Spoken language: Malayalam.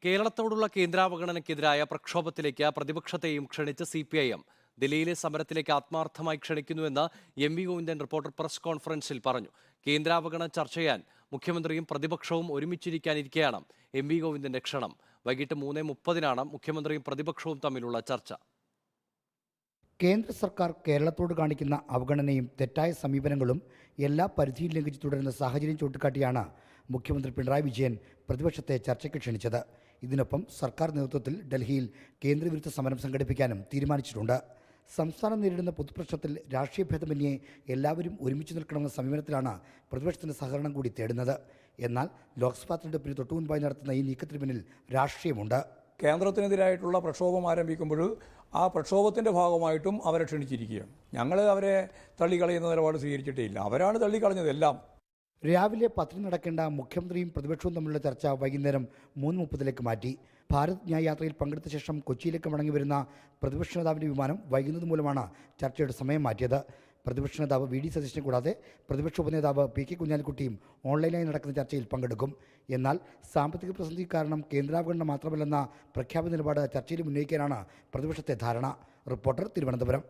കേരളത്തോടുള്ള കേന്ദ്രാവഗണനയ്ക്കെതിരായ പ്രക്ഷോഭത്തിലേക്ക് പ്രതിപക്ഷത്തെയും ക്ഷണിച്ച് CPIM ദില്ലിയിലെ സമരത്തിലേക്ക് ആത്മാർത്ഥമായി ക്ഷണിക്കുന്നുവെന്ന് MV ഗോവിന്ദൻ റിപ്പോർട്ടർ പ്രസ് കോൺഫറൻസിൽ പറഞ്ഞു. കേന്ദ്രാവഗണന ചർച്ച ചെയ്യാൻ മുഖ്യമന്ത്രിയും പ്രതിപക്ഷവും ഒരുമിച്ചിരിക്കാനിരിക്കെയാണ് MV ഗോവിന്ദന്റെ ക്ഷണം. വൈകിട്ട് 3:30 മുഖ്യമന്ത്രിയും പ്രതിപക്ഷവും തമ്മിലുള്ള ചർച്ച. കേന്ദ്ര സർക്കാർ കേരളത്തോട് കാണിക്കുന്ന അവഗണനയും തെറ്റായ സമീപനങ്ങളും എല്ലാ പരിധിയും ലംഘിച്ച് തുടരുന്ന സാഹചര്യം ചൂണ്ടിക്കാട്ടിയാണ് മുഖ്യമന്ത്രി പിണറായി വിജയൻ പ്രതിപക്ഷത്തെ ചർച്ചയ്ക്ക് ക്ഷണിച്ചത്. ഇതിനൊപ്പം സർക്കാർ നേതൃത്വത്തിൽ ഡൽഹിയിൽ കേന്ദ്രവിരുദ്ധ സമരം സംഘടിപ്പിക്കാനും തീരുമാനിച്ചിട്ടുണ്ട്. സംസ്ഥാനം നേരിടുന്ന പൊതുപ്രശ്നത്തിൽ രാഷ്ട്രീയ ഭേദമന്യേ എല്ലാവരും ഒരുമിച്ച് നിൽക്കണമെന്ന സമീപനത്തിലാണ് പ്രതിപക്ഷത്തിൻ്റെ സഹകരണം കൂടി തേടുന്നത്. എന്നാൽ ലോക്സഭാ തെരഞ്ഞെടുപ്പിന് തൊട്ടുമുൻപായി നടത്തുന്ന ഈ നീക്കത്തിന് പിന്നിൽ രാഷ്ട്രീയമുണ്ട്. കേന്ദ്രത്തിനെതിരായിട്ടുള്ള പ്രക്ഷോഭം ആരംഭിക്കുമ്പോൾ ആ പ്രക്ഷോഭത്തിൻ്റെ ഭാഗമായിട്ടും അവരെ ക്ഷണിച്ചിരിക്കുകയാണ്. ഞങ്ങൾ അവരെ തള്ളിക്കളയുന്ന നിലപാട് സ്വീകരിച്ചിട്ടേ ഇല്ല. അവരാണ് തള്ളിക്കളഞ്ഞതെല്ലാം. രാവിലെ 10 നടക്കേണ്ട മുഖ്യമന്ത്രിയും പ്രതിപക്ഷവും തമ്മിലുള്ള ചർച്ച വൈകുന്നേരം 3:30 മാറ്റി. ഭാരത് ന്യായ് യാത്രയിൽ പങ്കെടുത്ത ശേഷം കൊച്ചിയിലേക്ക് മടങ്ങി വരുന്ന പ്രതിപക്ഷ നേതാവിൻ്റെ വിമാനം വൈകുന്നത് മൂലമാണ് ചർച്ചയുടെ സമയം മാറ്റിയത്. പ്രതിപക്ഷ നേതാവ് VD സതീശനെ കൂടാതെ പ്രതിപക്ഷ ഉപനേതാവ് PK കുഞ്ഞാലിക്കുട്ടിയും ഓൺലൈനായി നടക്കുന്ന ചർച്ചയിൽ പങ്കെടുക്കും. എന്നാൽ സാമ്പത്തിക പ്രതിസന്ധി കാരണം കേന്ദ്രാവഗണന മാത്രമല്ലെന്ന പ്രഖ്യാപിത നിലപാട് ചർച്ചയിൽ ഉന്നയിക്കാനാണ് പ്രതിപക്ഷത്തെ ധാരണ. റിപ്പോർട്ടർ, തിരുവനന്തപുരം.